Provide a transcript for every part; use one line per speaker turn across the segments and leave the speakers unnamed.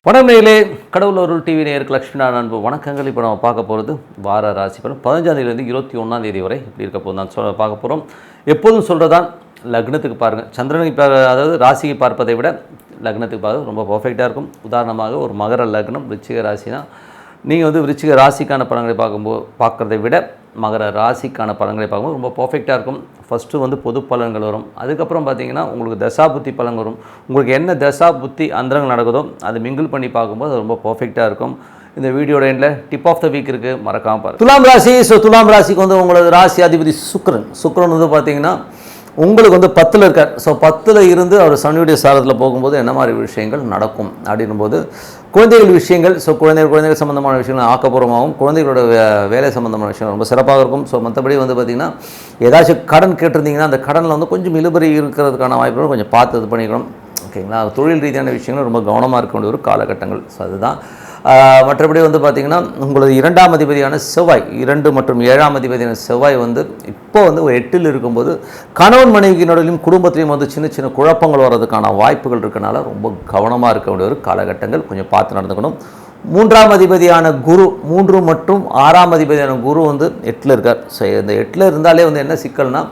வணக்கம் நேயர்களே, கடவுள் அருள் டிவி நேயருக்கு லட்சுமி நாராயண அன்பு வணக்கங்கள். இப்போ நம்ம பார்க்க போகிறது வார ராசி பலன் 15ஆம் தேதியிலேருந்து 21ஆம் தேதி வரை இப்படி இருக்க போது தான் பார்க்க போகிறோம். எப்போதும் சொல்கிறதான் லக்னத்துக்கு பாருங்கள். சந்திரனுக்கு அதாவது ராசிக்கு பார்ப்பதை விட லக்னத்துக்கு பார்க்க ரொம்ப பர்ஃபெக்டாக இருக்கும். உதாரணமாக ஒரு மகர லக்னம் விருச்சிக ராசினா நீங்கள் வந்து விருச்சிக ராசிக்கான பலன்களை பார்க்குறதை விட மகர ராசிக்கான பலன்களை பார்க்கும்போது ரொம்ப பர்ஃபெக்டாக இருக்கும். ஃபஸ்ட்டு வந்து பொது பலன்கள் வரும். அதுக்கப்புறம் பார்த்திங்கன்னா உங்களுக்கு தசா புத்தி பலன் வரும். உங்களுக்கு என்ன தசா புத்தி அந்தரங்கள் நடக்குதோ அதை மிங்கிள் பண்ணி பார்க்கும்போது அது ரொம்ப பர்ஃபெக்டாக இருக்கும். இந்த வீடியோட எண்டில் டிப் ஆஃப் த வீக் இருக்குது, மறக்காமல் பாருங்கள். துலாம் ராசி. துலாம் ராசிக்கு வந்து உங்களோட ராசி அதிபதி சுக்கிரன் வந்து பார்த்திங்கன்னா உங்களுக்கு வந்து 10ல் இருக்கார். 10ல் இருந்து அவர் சனியுடைய சாரத்தில் போகும்போது என்ன மாதிரி விஷயங்கள் நடக்கும் அப்படின்னும்போது குழந்தைகள் விஷயங்கள். குழந்தைகள் சம்மந்தமான விஷயங்கள் ஆக்கப்பூர்வமாகவும் குழந்தைகளோட வேலை சம்மந்தமான விஷயங்கள் ரொம்ப சிறப்பாக இருக்கும். மற்றபடி வந்து பார்த்திங்கன்னா ஏதாச்சும் கடன் கேட்டிருந்தீங்கன்னா அந்த கடனில் வந்து கொஞ்சம் இழுபறி இருக்கிறதுக்கான வாய்ப்புகள் கொஞ்சம் பார்த்து இது பண்ணிக்கணும். ஓகேங்களா? தொழில் ரீதியான விஷயங்கள் ரொம்ப கவனமாக இருக்க வேண்டிய ஒரு காலகட்டங்கள். அதுதான். மற்றபடி வந்து பார்த்திங்கன்னா உங்களது 2ஆம் அதிபதியான செவ்வாய், 2 மற்றும் 7ஆம் அதிபதியான செவ்வாய் வந்து இப்போ வந்து ஒரு 8ல் இருக்கும்போது கணவன் மனைவியினோடையும் குடும்பத்திலையும் வந்து சின்ன சின்ன குழப்பங்கள் வர்றதுக்கான வாய்ப்புகள் இருக்கனால ரொம்ப கவனமாக இருக்க வேண்டிய ஒரு காலகட்டங்கள். கொஞ்சம் பார்த்து நடந்துக்கணும். 3ஆம் அதிபதியான குரு, 3 மற்றும் 6ஆம் அதிபதியான குரு வந்து 8ல் இருக்கார். இந்த 8ல் இருந்தாலே வந்து என்ன சிக்கல்னா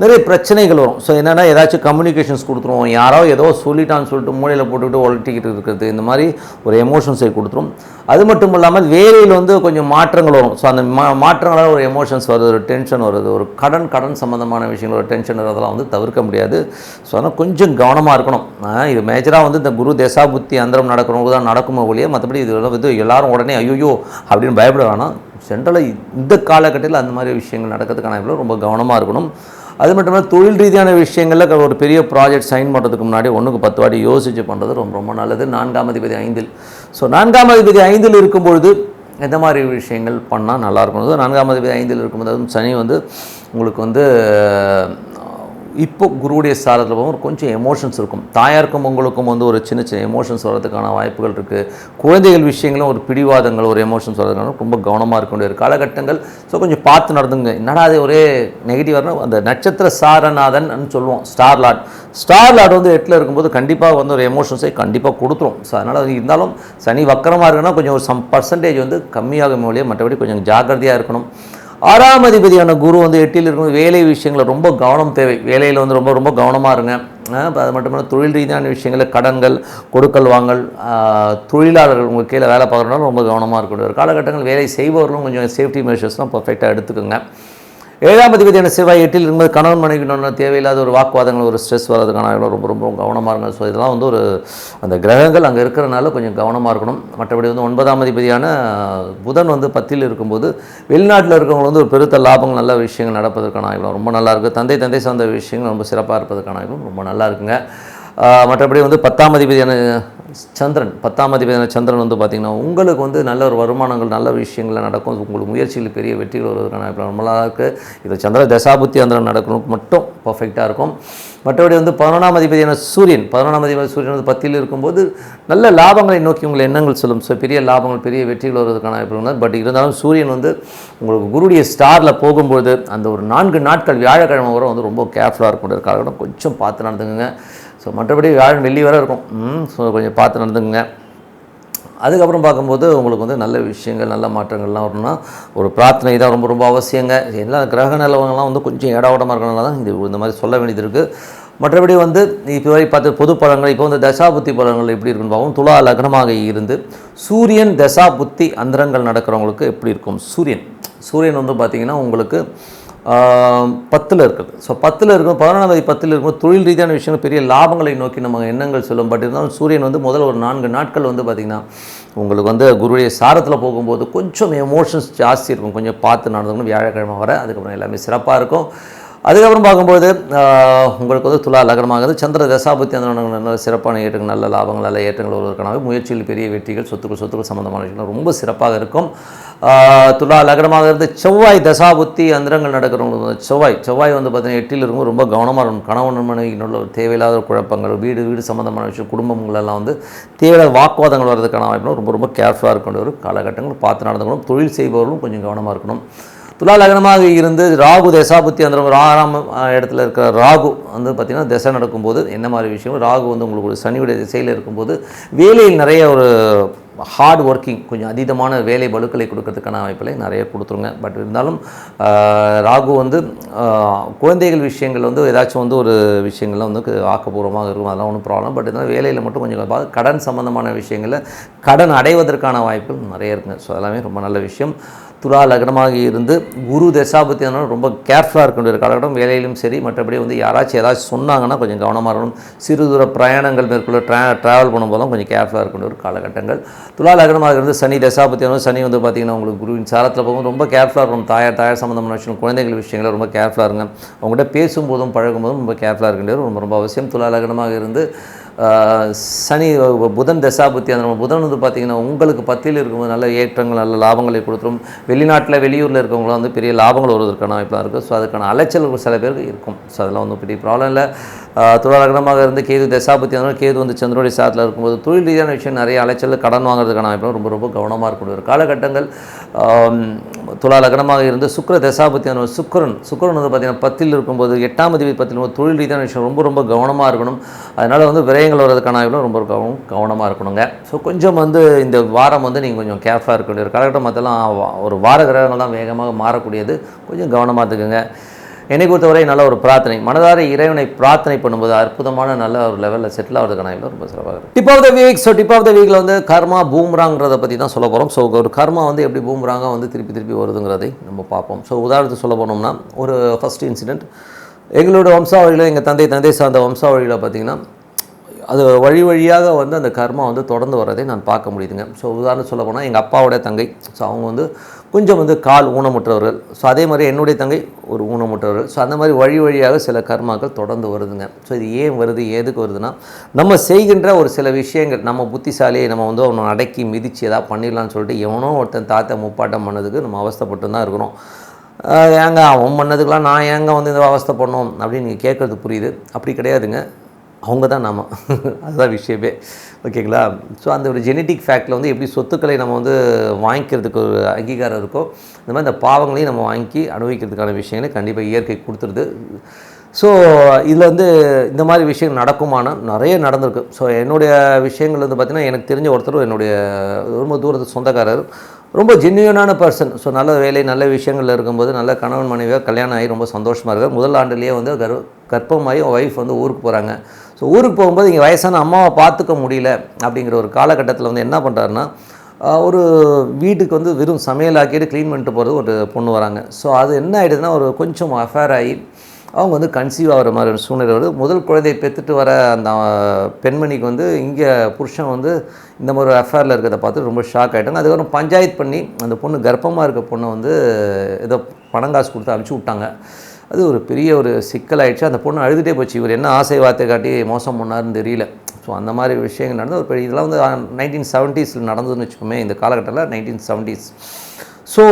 நிறைய பிரச்சனைகள் வரும். என்னென்னா ஏதாச்சும் கம்யூனிகேஷன்ஸ் கொடுத்துருவோம், யாரோ ஏதோ சொல்லிட்டான்னு சொல்லிட்டு மூலையில் போட்டுக்கிட்டு ஒலட்டிக்கிட்டு இருக்கிறது, இந்த மாதிரி ஒரு எமோஷன்ஸை கொடுத்துரும். அது மட்டும் இல்லாமல் வேலையில் வந்து கொஞ்சம் மாற்றங்கள் வரும். அந்த மாற்றங்களால் ஒரு எமோஷன்ஸ் வருது, ஒரு டென்ஷன் வருது, ஒரு கடன் சம்மந்தமான விஷயங்கள் ஒரு டென்ஷன் வரதெல்லாம் வந்து தவிர்க்க முடியாது. அதனால் கொஞ்சம் கவனமாக இருக்கணும். இது மேஜராக வந்து இந்த குரு தசா புத்தி அந்தரம் நடக்கிறவங்க தான் நடக்குமோ ஒழிய மற்றபடி இது வந்து எல்லாரும் உடனே ஐயோ அப்படின்னு பயப்பட வேணாம். சென்ட்ரலாக இந்த காலகட்டத்தில் அந்த மாதிரி விஷயங்கள் நடக்கிறதுக்கான ரொம்ப கவனமாக இருக்கணும். அது மட்டும் இல்லாமல் தொழில் ரீதியான விஷயங்களில் ஒரு பெரிய ப்ராஜெக்ட் சைன் பண்ணுறதுக்கு முன்னாடி 1க்கு 10 வாட்டி யோசித்து பண்ணுறது ரொம்ப நல்லது. 4ஆம் அதிபதி 5ல். 4ஆம் அதிபதி 5ல் இருக்கும்பொழுது எந்த மாதிரி விஷயங்கள் பண்ணால் நல்லாயிருக்கும். 4ஆம் அதிபதி 5ல் இருக்கும்போது அதுவும் சனி வந்து உங்களுக்கு வந்து இப்போ குருவுடைய சாரத்தில் போகும்போது கொஞ்சம் எமோஷன்ஸ் இருக்கும். தாயாருக்கும் உங்களுக்கும் வந்து ஒரு சின்ன சின்ன எமோஷன்ஸ் வர்றதுக்கான வாய்ப்புகள் இருக்குது. குழந்தைகள் விஷயங்களும் ஒரு பிடிவாதங்கள் ஒரு எமோஷன்ஸ் வர்றதுக்கான ரொம்ப கவனமாக இருக்க வேண்டிய காலகட்டங்கள். கொஞ்சம் பார்த்து நடந்துங்க. என்னடா அது ஒரே நெகட்டிவாக அந்த நட்சத்திர சாரநாதன் சொல்லுவோம். ஸ்டார் லார்ட் வந்து 8ல் இருக்கும்போது கண்டிப்பாக வந்து ஒரு எமோஷன்ஸை கண்டிப்பாக கொடுத்துரும். அதனால் அது இருந்தாலும் சனி வக்கரமாக இருக்குன்னா கொஞ்சம் ஒரு சம் பர்சன்டேஜ் வந்து கம்மியாகும் மொழியே, மற்றபடி கொஞ்சம் ஜாக்கிரதையாக இருக்கணும். 6ஆம் அதிபதியான குரு வந்து 8ல் இருக்கும். வேலை விஷயங்களில் ரொம்ப கவனம் தேவை. வேலையில் வந்து ரொம்ப கவனமாக இருங்க. அது மட்டும் இல்லாமல் தொழில் ரீதியான விஷயங்களில் கடன்கள் கொடுக்கல் வாங்கல், தொழிலாளர்கள் உங்கள் கீழே வேலை பார்க்குறதுனால ரொம்ப கவனமாக இருக்கக்கூடிய ஒரு காலகட்டங்கள். வேலை செய்பவர்களும் கொஞ்சம் சேஃப்டி மெஷர்ஸ்லாம் பர்ஃபெக்டாக எடுத்துக்கோங்க. 7ஆம் அதிபதியான செவ்வாய் 8ல் இருக்கும்போது கணவன் மனைவிக்கு தேவையில்லாத ஒரு வாக்குவாதங்கள் ஒரு ஸ்ட்ரெஸ் வர்றதுக்கான ரொம்ப கவனமாக இருங்க. இதெல்லாம் வந்து ஒரு அந்த கிரகங்கள் அங்கே இருக்கிறனால கொஞ்சம் கவனமாக இருக்கணும். மற்றபடி வந்து 9ஆம் அதிபதியான புதன் வந்து 10ல் இருக்கும்போது வெளிநாட்டில் இருக்கவங்க வந்து ஒரு பெருத்த லாபங்கள் நல்ல விஷயங்கள் நடப்பதற்கான ரொம்ப நல்லா இருக்குது. தந்தை சார்ந்த விஷயங்கள் ரொம்ப சிறப்பாக இருப்பதற்கான ரொம்ப நல்லா இருக்குங்க. மற்றபடி வந்து 10ஆம் அதிபதியான சந்திரன் வந்து பார்த்திங்கன்னா உங்களுக்கு வந்து நல்ல ஒரு வருமானங்கள் நல்ல விஷயங்கள் நடக்கும். உங்களுக்கு முயற்சியில் பெரிய வெற்றிகள் வருவதற்கான ரொம்ப நல்லா இருக்குது. இது சந்திர தசாபுத்தி அந்தரம் நடக்கணும் மட்டும் பர்ஃபெக்டாக இருக்கும். மற்றபடி வந்து 11ஆம் அதிபதியான சூரியன் வந்து 10ல் இருக்கும்போது நல்ல லாபங்களை நோக்கி உங்கள் எண்ணங்கள் சொல்லும். பெரிய லாபங்கள் பெரிய வெற்றிகள் வருவதற்கான பட் இருந்தாலும் சூரியன் வந்து உங்களுக்கு குருடைய ஸ்டாரில் போகும்போது அந்த ஒரு 4 நாட்கள் வியாழக்கிழமை வரை வந்து ரொம்ப கேர்ஃபுல்லாக இருக்கக்கூடிய காலகட்டம். கொஞ்சம் பார்த்து நடந்துங்க. மற்றபடி வியாழன் வெள்ளி வரை இருக்கும். கொஞ்சம் பார்த்து நடந்துங்க. அதுக்கப்புறம் பார்க்கும்போது உங்களுக்கு வந்து நல்ல விஷயங்கள் நல்ல மாற்றங்கள்லாம் வரணும்னா ஒரு பிரார்த்தனை தான் ரொம்ப அவசியங்க. எல்லா கிரக நிலவங்கள்லாம் வந்து கொஞ்சம் ஏடாவடமாக இருக்கிறனால தான் இந்த மாதிரி சொல்ல வேண்டியது இருக்குது. மற்றபடி வந்து இப்போ வரை பார்த்து பொது பலன்கள் இப்போ வந்து தசாபுத்தி பலன்கள் எப்படி இருக்குன்னு பார்ப்போம். துலா லக்னமாக இருந்து சூரியன் தசாபுத்தி அந்தரங்கள் நடக்கிறவங்களுக்கு எப்படி இருக்கும். சூரியன் வந்து பார்த்திங்கன்னா உங்களுக்கு 10ல் இருக்குது. 10ல் இருக்கும். 11ஆம் தேதி 10ல் இருக்கும். தொழில் ரீதியான விஷயங்கள் பெரிய லாபங்களை நோக்கி நம்ம எண்ணங்கள் சொல்லும். பட் இருந்தாலும் சூரியன் வந்து முதல் ஒரு 4 நாட்கள் வந்து பார்த்திங்கன்னா உங்களுக்கு வந்து குருடைய சாரத்தில் போகும்போது கொஞ்சம் எமோஷன்ஸ் ஜாஸ்தி இருக்கும். கொஞ்சம் பார்த்து நடந்துக்கணும் வியாழக்கிழமை வர. அதுக்கப்புறம் எல்லாமே சிறப்பாக இருக்கும். அதுக்கப்புறம் பார்க்கும்போது உங்களுக்கு வந்து துலா லக்னமாகுது. சந்திர தசாபுத்தி அந்த நல்ல சிறப்பான ஏற்றங்கள் நல்ல லாபங்கள் நல்ல ஏற்றங்கள் வருவதற்கான முயற்சியில் பெரிய வெற்றிகள் சொத்துக்கள் சம்மந்தமான விஷயங்கள் ரொம்ப சிறப்பாக இருக்கும். துலா லக்னமாக இருந்து செவ்வாய் தசாபுத்தி அந்தரங்கள் நடக்கிறவங்க செவ்வாய் வந்து பார்த்திங்கன்னா 8ல் இருக்கும். ரொம்ப கவனமாக இருக்கும். கணவன் மனைவிக்கு தேவையில்லாத குழப்பங்கள் வீடு சம்மந்தமான விஷயம் குடும்பங்களெல்லாம் வந்து தேவையில்லாத வாக்குவாதங்கள் வர்றதுக்கான வாய்ப்பு ரொம்ப கேர்ஃபுல்லாக இருக்க வேண்டிய ஒரு காலகட்டங்கள் பார்த்து நடந்துக்கணும். தொழில் செய்பவர்களும் கொஞ்சம் கவனமாக இருக்கணும். துலா லக்னமாக இருந்து ராகு தசாபுத்தி அந்த 6ஆம் இடத்துல இருக்கிற ராகு வந்து பார்த்திங்கன்னா திசை நடக்கும்போது என்ன மாதிரி விஷயம், ராகு வந்து உங்களுக்கு ஒரு சனியுடைய திசையில் இருக்கும்போது வேலையில் நிறைய ஒரு ஹார்ட் ஒர்க்கிங், கொஞ்சம் அதீதமான வேலை பலுக்களை கொடுக்கறதுக்கான வாய்ப்புகளை நிறைய கொடுத்துருங்க. பட் இருந்தாலும் ராகு வந்து குழந்தைகள் விஷயங்கள் வந்து ஏதாச்சும் வந்து ஒரு விஷயங்கள்லாம் வந்து ஆக்கப்பூர்வமாக இருக்கும், அதெல்லாம் ஒன்றும் ப்ராப்ளம். பட் இருந்தாலும் வேலையில் மட்டும் கொஞ்சம் கடன் சம்மந்தமான விஷயங்களில் கடன் அடைவதற்கான வாய்ப்புகள் நிறைய இருக்குங்க. ஸோ அதெல்லாமே ரொம்ப நல்ல விஷயம். துலா லக்னமாக இருந்து குரு தசாபத்தி ரொம்ப கேர்ஃபுல்லாக இருக்க வேண்டிய காலகட்டம். வேலையிலும் சரி, மற்றபடி வந்து யாராச்சும் ஏதாச்சும் சொன்னாங்கன்னா கொஞ்சம் கவனமாக இருக்கணும். சிறு தூர பிரயாணங்கள் மேற்கொள்ள ட்ராவல் பண்ணும்போதும் கொஞ்சம் கேர்ஃபுல்லாக இருக்க வேண்டிய ஒரு காலகட்டங்கள். துலா லக்னமாக இருந்து சனி தசாபத்தி சனி வந்து பார்த்திங்கன்னா உங்களுக்கு குருவின் சாரத்தில் போகும் ரொம்ப கேர்ஃபுல்லாக இருக்கணும். தாயார் சம்மந்தமான விஷயம், குழந்தைகள் விஷயங்களை ரொம்ப கேர்ஃபுல்லாக இருங்க. அவங்ககிட்ட பேசும்போதும் பழகும்போதும் ரொம்ப கேர்ஃபுல்லாக இருக்க வேண்டியது ரொம்ப ரொம்ப அவசியம். துலா லக்னமாக இருந்து சனி புதன் தசாபுத்தி அந்த புதன் வந்து பார்த்திங்கன்னா உங்களுக்கு 10ல் இருக்கும்போது நல்ல ஏற்றங்கள் நல்ல லாபங்களை கொடுத்துரும். வெளிநாட்டில் வெளியூரில் இருக்கவங்களாம் வந்து பெரிய லாபங்கள் வருவதற்கான வாய்ப்பாக இருக்குது. ஸோ அதுக்கான அலைச்சல் சில பேருக்கு இருக்கும். ஸோ அதெல்லாம் வந்து பெரிய ப்ராப்ளம் இல்லை. துலா லக்னமாக இருந்து கேது தசாபுத்தி கேது வந்து சந்திரோடைய சாரத்தில் இருக்கும்போது தொழில் ரீதியான விஷயம் நிறைய அலைச்சல் கடன் வாங்குறதுக்கான வாய்ப்பு ரொம்ப ரொம்ப கவனமாக இருக்கக்கூடிய ஒரு காலகட்டங்கள். துலா லக்னமாக இருந்து சுக்கிர தசாபத்தி சுக்கிரன் வந்து பார்த்திங்கன்னா 10ல் இருக்கும்போது 8ஆம் அதிபதி 10ல் தொழில் ரீதியான விஷயம் ரொம்ப ரொம்ப கவனமாக இருக்கணும். அதனால் வந்து விரயங்கள் வர்றதுக்கான ரொம்ப கவனமாக இருக்கணுங்க. ஸோ கொஞ்சம் வந்து இந்த வாரம் வந்து நீங்கள் கொஞ்சம் கேர்ஃபுல்லாக இருக்க வேண்டிய ஒரு காலகட்டம். மற்றெல்லாம் ஒரு வார கிரகங்கள் தான் வேகமாக மாறக்கூடியது, கொஞ்சம் கவனமாக இருக்குங்க. என்னை பொறுத்தவரை நல்ல ஒரு பிரார்த்தனை, மனதார இறைவனை பிரார்த்தனை பண்ணும்போது அற்புதமான நல்ல ஒரு லெவலில் செட்டில் ஆகிறதுக்கான ரொம்ப சிறப்பாக இருக்கும். Tip of the week. So tip of the வீக்கில் வந்து கர்மா பூம்ராங்கிறத பற்றி தான் சொல்ல போகிறோம். ஸோ ஒரு கர்மா வந்து எப்படி பூம்ராங்காக வந்து திருப்பி வருதுங்கிறதை நம்ம பார்ப்போம். ஸோ உதாரணத்துக்கு சொல்ல போனோம்னா ஒரு ஃபஸ்ட் இன்சிடெண்ட் எங்களோட வம்சாவளியில் எங்கள் தந்தை சார்ந்த வம்சாவளியில் பார்த்திங்கன்னா அது வழியாக வந்து அந்த கர்மா வந்து தொடர்ந்து வர்றதை நான் பார்க்க முடியுதுங்க. ஸோ உதாரணம் சொல்ல போனால் எங்கள் அப்பாவோடைய தங்கை, ஸோ அவங்க வந்து கொஞ்சம் வந்து கால் ஊனமுற்றவர்கள். ஸோ அதே மாதிரி என்னுடைய தங்கை ஒரு ஊனமுற்றவர்கள். ஸோ அந்த மாதிரி வழியாக சில கர்மாக்கள் தொடர்ந்து வருதுங்க. ஸோ இது ஏன் வருது, எதுக்கு வருதுன்னா நம்ம செய்கின்ற ஒரு சில விஷயங்கள், நம்ம புத்திசாலியை நம்ம வந்து அவனை அடக்கி மிதித்து எதாவது பண்ணிடலான்னு சொல்லிட்டு எவனோ ஒருத்தன் தாத்தா முப்பாட்டம் பண்ணதுக்கு நம்ம அவஸ்தைப்பட்டு தான் இருக்கிறோம். ஏங்க அவன் பண்ணதுக்கெலாம் நான் ஏங்க வந்து இந்த அவஸ்தை பண்ணோம் அப்படின்னு நீங்கள் கேட்குறது புரியுது. அப்படி கிடையாதுங்க, அவங்க தான் நாம, அதுதான் விஷயமே. ஓகேங்களா? ஸோ அந்த ஒரு ஜெனட்டிக் ஃபேக்டில் வந்து எப்படி சொத்துக்களை நம்ம வந்து வாங்கிக்கிறதுக்கு ஒரு அங்கீகாரம் இருக்கோ, இந்த மாதிரி இந்த பாவங்களையும் நம்ம வாங்கி அனுபவிக்கிறதுக்கான விஷயங்களை கண்டிப்பாக இயற்கை கொடுத்துருது. ஸோ இதில் வந்து இந்த மாதிரி விஷயங்கள் நடக்குமானா நிறைய நடந்திருக்கு. ஸோ என்னுடைய விஷயங்கள் வந்து பார்த்திங்கன்னா எனக்கு தெரிஞ்ச ஒருத்தர் என்னுடைய ரொம்ப தூரத்து சொந்தக்காரர், ரொம்ப ஜென்யூனான பர்சன். ஸோ நல்ல வேலை நல்ல விஷயங்கள் இருக்கும்போது நல்ல கணவன் மனைவியாக கல்யாணம் ஆகி ரொம்ப சந்தோஷமாக இருக்கார். முதல் ஆண்டுலேயே வந்து கர்ப்பமாகி ஒய்ஃப் வந்து ஊருக்கு போகிறாங்க. ஸோ ஊருக்கு போகும்போது இங்கே வயசான அம்மாவை பார்த்துக்க முடியல அப்படிங்கிற ஒரு காலகட்டத்தில் வந்து என்ன பண்ணுறாருன்னா, ஒரு வீட்டுக்கு வந்து வெறும் சமையலாக்கிட்டு க்ளீன் பண்ணிட்டு போகிறது ஒரு பொண்ணு வராங்க. ஸோ அது என்ன ஆகிடுதுன்னா ஒரு கொஞ்சம் அஃபேர் ஆகி அவங்க வந்து கன்சீவ் ஆகிற மாதிரி ஒரு சூழ்நிலை வருது. முதல் குழந்தையை பெற்றுட்டு வர அந்த பெண்மணிக்கு வந்து இங்கே புருஷன் வந்து இந்த மாதிரி ஒரு அஃபேரில் இருக்கிறத பார்த்து ரொம்ப ஷாக் ஆகிட்டாங்க. அதுக்கப்புறம் பஞ்சாயத்து பண்ணி அந்த பொண்ணு கர்ப்பமாக இருக்க பொண்ணை வந்து ஏதோ பணம் காசு கொடுத்து அனுப்பிச்சி விட்டாங்க. அது ஒரு பெரிய ஒரு சிக்கலாயிடுச்சு. அந்த பொண்ணு அழுதுகிட்டே போச்சு, இவர் என்ன ஆசை வார்த்தை காட்டி மோசம் பண்ணாருன்னு தெரியல. ஸோ அந்த மாதிரி விஷயங்கள் நடந்து ஒரு இதெல்லாம் வந்து 1970s நடந்ததுன்னு வச்சுக்கோமே, இந்த காலகட்டத்தில் 1970s. ஸோ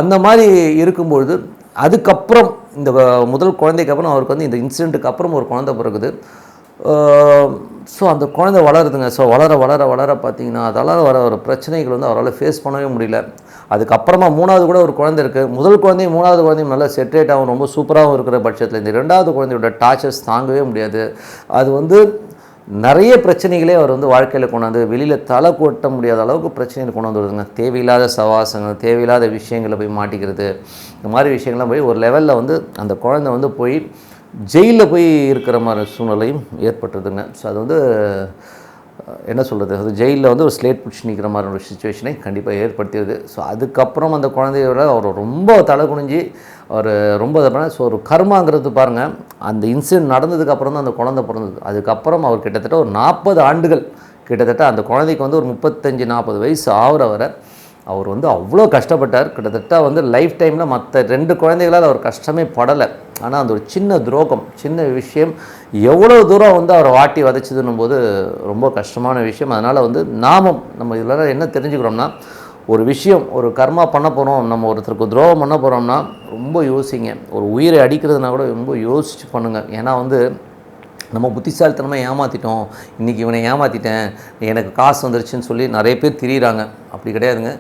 அந்த மாதிரி இருக்கும்பொழுது அதுக்கப்புறம் இந்த முதல் குழந்தைக்கு அப்புறம் அவருக்கு வந்து இந்த இன்சிடெண்ட்டுக்கு அப்புறம் ஒரு குழந்தை பிறகுது. ஸோ அந்த குழந்தை வளருதுங்க. ஸோ வளர பார்த்திங்கன்னா அதனால் வர ஒரு பிரச்சனைகள் வந்து அவரால் ஃபேஸ் பண்ணவே முடியல. அதுக்கப்புறமா 3வது கூட ஒரு குழந்தை இருக்குது. முதல் குழந்தையும் 3வது குழந்தையும் நல்லா செட்ரேட்டாகவும் ரொம்ப சூப்பராகவும் இருக்கிற பட்சத்தில் இந்த 2வது குழந்தையோட டார்ச்சர்ஸ் தாங்கவே முடியாது. அது வந்து நிறைய பிரச்சனைகளே அவர் வந்து வாழ்க்கையில் கொண்டாந்து வெளியில் தலை கொட்ட முடியாத அளவுக்கு பிரச்சனைகள் கொண்டு வந்து வருதுங்க. தேவையில்லாத சவாசங்கள், தேவையில்லாத விஷயங்களை போய் மாட்டிக்கிறது, இந்த மாதிரி விஷயங்கள்லாம் போய் ஒரு லெவலில் வந்து அந்த குழந்தை வந்து போய் ஜெயிலில் போய் இருக்கிற மாதிரி சூழ்நிலையும் ஏற்பட்டுருதுங்க. ஸோ அது வந்து என்ன சொல்கிறது, அது ஜெயிலில் வந்து ஒரு ஸ்லேட் பிடிச்சி நிற்கிற மாதிரி ஒரு சுச்சுவேஷனை கண்டிப்பாக ஏற்படுத்திடுது. ஸோ அதுக்கப்புறம் அந்த குழந்தையோட அவர் ரொம்ப தலை குனிஞ்சு அவர் ரொம்ப இதை பண்ண. ஸோ ஒரு கர்மாங்கிறது பாருங்கள், அந்த இன்சிடென்ட் நடந்ததுக்கப்புறம் தான் அந்த குழந்தை பிறந்தது. அதுக்கப்புறம் அவர் கிட்டத்தட்ட ஒரு 40 ஆண்டுகள் கிட்டத்தட்ட அந்த குழந்தைக்கு வந்து ஒரு 35-40 வயசு ஆகிற வரை அவர் வந்து அவ்வளோ கஷ்டப்பட்டார். கிட்டத்தட்ட வந்து லைஃப் டைமில் மற்ற 2 குழந்தைகளால் அவர் கஷ்டமே படலை. ஆனால் அந்த ஒரு சின்ன துரோகம், சின்ன விஷயம் எவ்வளோ தூரம் வந்து அவரை வாட்டி வதைச்சதுன்னும் போது ரொம்ப கஷ்டமான விஷயம். அதனால் வந்து நம்ம இதில் என்ன தெரிஞ்சுக்கிறோம்னா, ஒரு விஷயம் ஒரு கர்மா பண்ண போகிறோம், நம்ம ஒருத்தருக்கு துரோகம் பண்ண போகிறோம்னா ரொம்ப யோசிங்க. ஒரு உயிரை அடிக்கிறதுனா கூட ரொம்ப யோசிச்சு பண்ணுங்கள். ஏன்னா வந்து நம்ம புத்திசாலித்தனமாக ஏமாற்றிட்டோம், இன்றைக்கி இவனை ஏமாற்றிட்டேன், எனக்கு காசு வந்துருச்சுன்னு சொல்லி நிறைய பேர் திரியிறாங்க. அப்படி கிடையாதுங்க.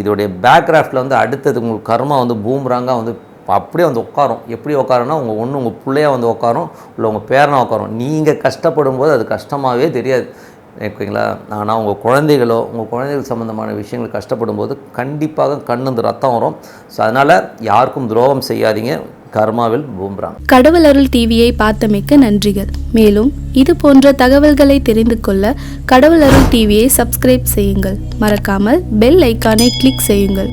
இதோடைய பேக்ராஃப்டில் வந்து அடுத்தது உங்களுக்கு கர்மா வந்து பூம்ராங்காக வந்து அப்படியே வந்து உட்காரும். எப்படி உட்காருன்னா உங்கள் பிள்ளையா வந்து உட்காரும், இல்லை உங்கள் பேரனாக உட்காரும். நீங்கள் கஷ்டப்படும் போது அது கஷ்டமாகவே தெரியாது, ஓகேங்களா? ஆனால் உங்கள் குழந்தைகள் சம்மந்தமான விஷயங்கள் கஷ்டப்படும் போது கண்டிப்பாக கண்ணுந்து ரத்தம் வரும். ஸோ அதனால் யாருக்கும் துரோகம் செய்யாதீங்க, கர்மாவில் பூம்ராங்.
கடவுள் அருள் டிவியை பார்த்தமைக்க நன்றிகள். மேலும் இது போன்ற தகவல்களை தெரிந்து கொள்ள கடவுள் அருள் டிவியை சப்ஸ்கிரைப் செய்யுங்கள். மறக்காமல் பெல் ஐக்கானை கிளிக் செய்யுங்கள்.